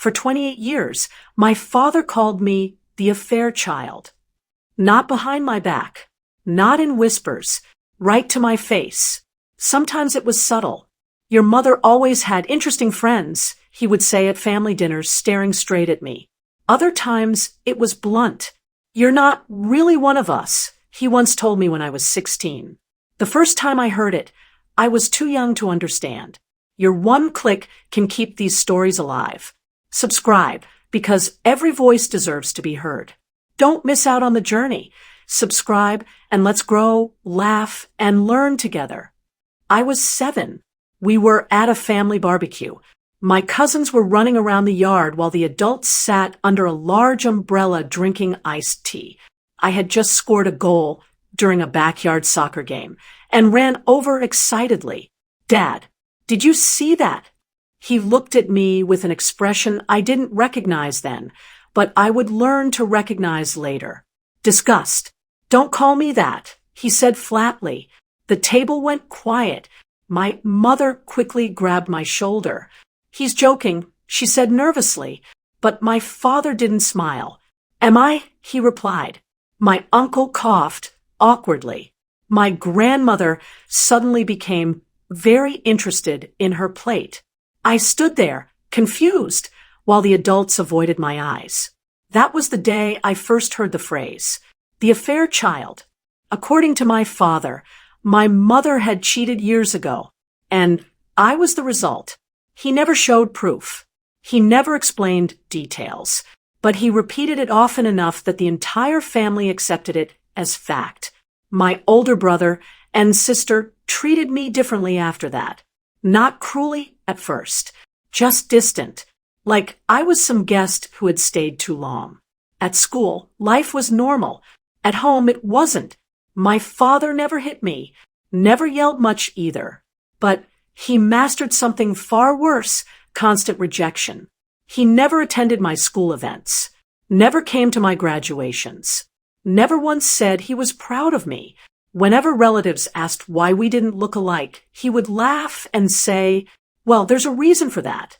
For 28 years, my father called me the affair child. Not behind my back, not in whispers, right to my face. Sometimes it was subtle. Your mother always had interesting friends, he would say at family dinners, staring straight at me. Other times, it was blunt. You're not really one of us, he once told me when I was 16. The first time I heard it, I was too young to understand. Your one click can keep these stories alive. Subscribe, because every voice deserves to be heard. Don't miss out on the journey. Subscribe, and let's grow, laugh, and learn together. I was 7. We were at a family barbecue. My cousins were running around the yard while the adults sat under a large umbrella drinking iced tea. I had just scored a goal during a backyard soccer game and ran over excitedly. Dad, did you see that? He looked at me with an expression I didn't recognize then, but I would learn to recognize later. Disgust. Don't call me that, he said flatly. The table went quiet. My mother quickly grabbed my shoulder. He's joking, she said nervously, but my father didn't smile. Am I? He replied. My uncle coughed awkwardly. My grandmother suddenly became very interested in her plate. I stood there, confused, while the adults avoided my eyes. That was the day I first heard the phrase, the affair child. According to my father, my mother had cheated years ago, and I was the result. He never showed proof. He never explained details, but he repeated it often enough that the entire family accepted it as fact. My older brother and sister treated me differently after that. Not cruelly at first, just distant, like I was some guest who had stayed too long. At school, life was normal. At home, it wasn't. My father never hit me, never yelled much either. But he mastered something far worse, constant rejection. He never attended my school events, never came to my graduations, never once said he was proud of me. Whenever relatives asked why we didn't look alike, he would laugh and say, well, there's a reason for that.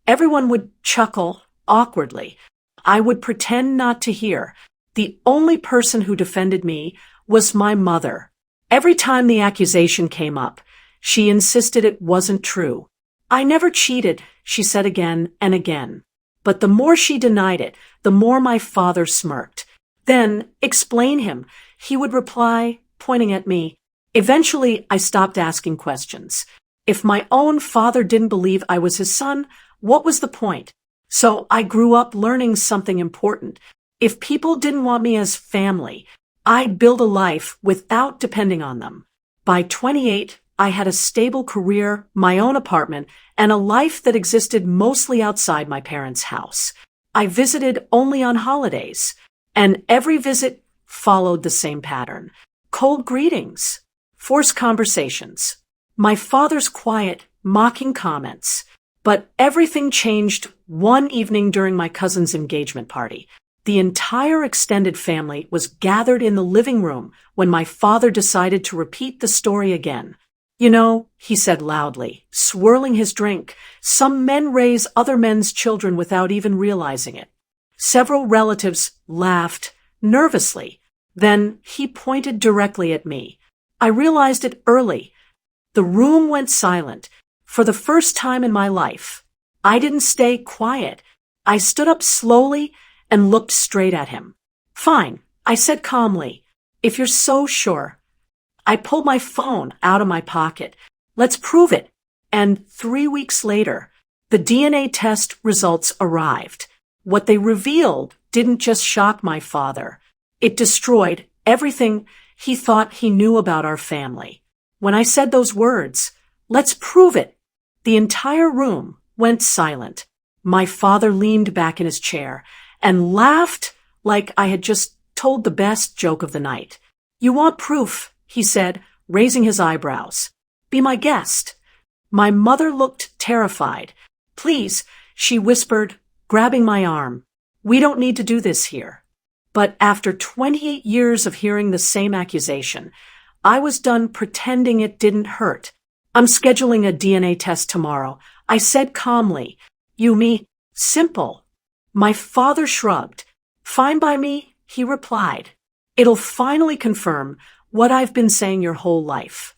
Everyone would chuckle awkwardly. I would pretend not to hear. The only person who defended me was my mother. Every time the accusation came up, she insisted it wasn't true. I never cheated, she said again and again. But the more she denied it, the more my father smirked. Then, explain him, he would reply, pointing at me. Eventually, I stopped asking questions. If my own father didn't believe I was his son, what was the point? So I grew up learning something important. If people didn't want me as family, I'd build a life without depending on them. By 28, I had a stable career, my own apartment, and a life that existed mostly outside my parents' house. I visited only on holidays, and every visit followed the same pattern. Cold greetings, forced conversations, my father's quiet, mocking comments. But everything changed one evening during my cousin's engagement party. The entire extended family was gathered in the living room when my father decided to repeat the story again. You know, he said loudly, swirling his drink, some men raise other men's children without even realizing it. Several relatives laughed nervously. Then he pointed directly at me. I realized it early. The room went silent. For the first time in my life, I didn't stay quiet. I stood up slowly and looked straight at him. Fine, I said calmly. If you're so sure. I pulled my phone out of my pocket. Let's prove it. And 3 weeks later, the DNA test results arrived. What they revealed didn't just shock my father. It destroyed everything he thought he knew about our family. When I said those words, let's prove it, the entire room went silent. My father leaned back in his chair and laughed like I had just told the best joke of the night. You want proof, he said, raising his eyebrows. Be my guest. My mother looked terrified. Please, she whispered, grabbing my arm. We don't need to do this here. But after 28 years of hearing the same accusation, I was done pretending it didn't hurt. I'm scheduling a DNA test tomorrow, I said calmly. Yumi, Simple. My father shrugged. Fine by me, he replied. It'll finally confirm what I've been saying your whole life.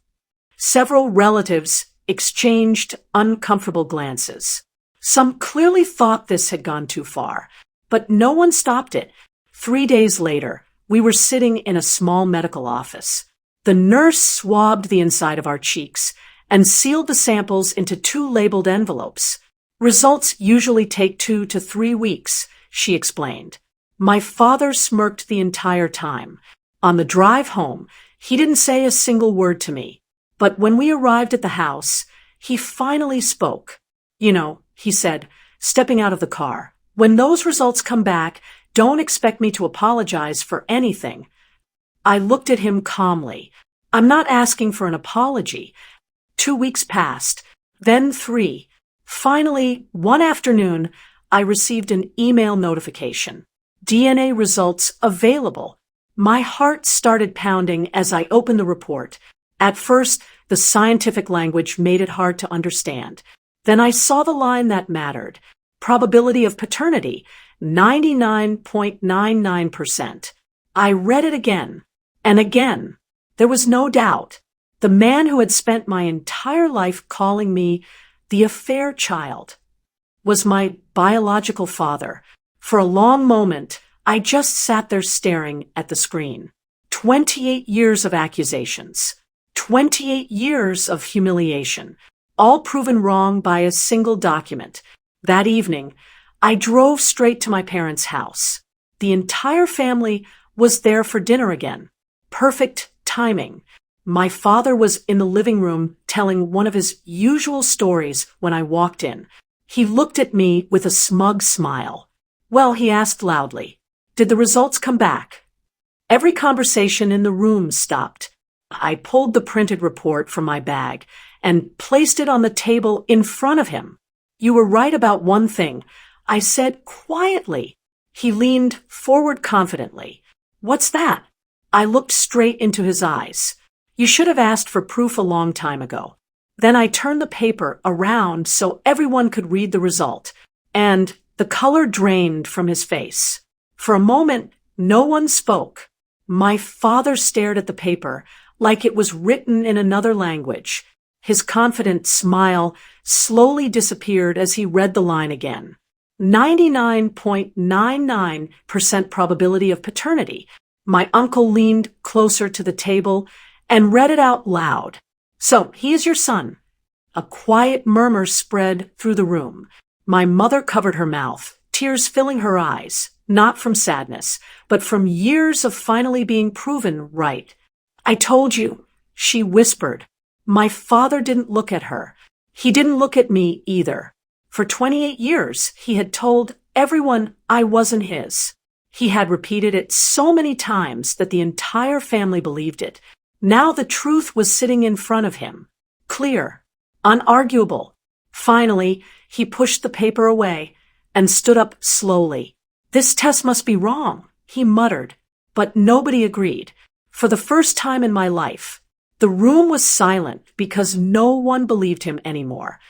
Several relatives exchanged uncomfortable glances. Some clearly thought this had gone too far, but no one stopped it. 3 days later, we were sitting in a small medical office. The nurse swabbed the inside of our cheeks and sealed the samples into 2 labeled envelopes. Results usually take 2 to 3 weeks, she explained. My father smirked the entire time. On the drive home, he didn't say a single word to me. But when we arrived at the house, he finally spoke. You know, he said, stepping out of the car, when those results come back, don't expect me to apologize for anything. I looked at him calmly. I'm not asking for an apology. 2 weeks passed, then 3. Finally, one afternoon, I received an email notification. DNA results available. My heart started pounding as I opened the report. At first, the scientific language made it hard to understand. Then I saw the line that mattered. Probability of paternity, 99.99%. I read it again and again. There was no doubt. The man who had spent my entire life calling me the affair child was my biological father. For a long moment, I just sat there staring at the screen. 28 years of accusations. 28 years of humiliation, all proven wrong by a single document. That evening, I drove straight to my parents' house. The entire family was there for dinner again. Perfect timing. My father was in the living room telling one of his usual stories when I walked in. He looked at me with a smug smile. Well, he asked loudly, did the results come back? Every conversation in the room stopped. I pulled the printed report from my bag and placed it on the table in front of him. You were right about one thing, I said quietly. He leaned forward confidently. What's that? I looked straight into his eyes. You should have asked for proof a long time ago. Then I turned the paper around so everyone could read the result, and the color drained from his face. For a moment, no one spoke. My father stared at the paper like it was written in another language. His confident smile slowly disappeared as he read the line again. 99.99% probability of paternity. My uncle leaned closer to the table and read it out loud. So, he is your son. A quiet murmur spread through the room. My mother covered her mouth, tears filling her eyes, not from sadness, but from years of finally being proven right. I told you, she whispered. My father didn't look at her. He didn't look at me either. For 28 years, he had told everyone I wasn't his. He had repeated it so many times that the entire family believed it. Now the truth was sitting in front of him. Clear. Unarguable. Finally, he pushed the paper away and stood up slowly. This test must be wrong, he muttered, but nobody agreed. For the first time in my life, the room was silent because no one believed him anymore.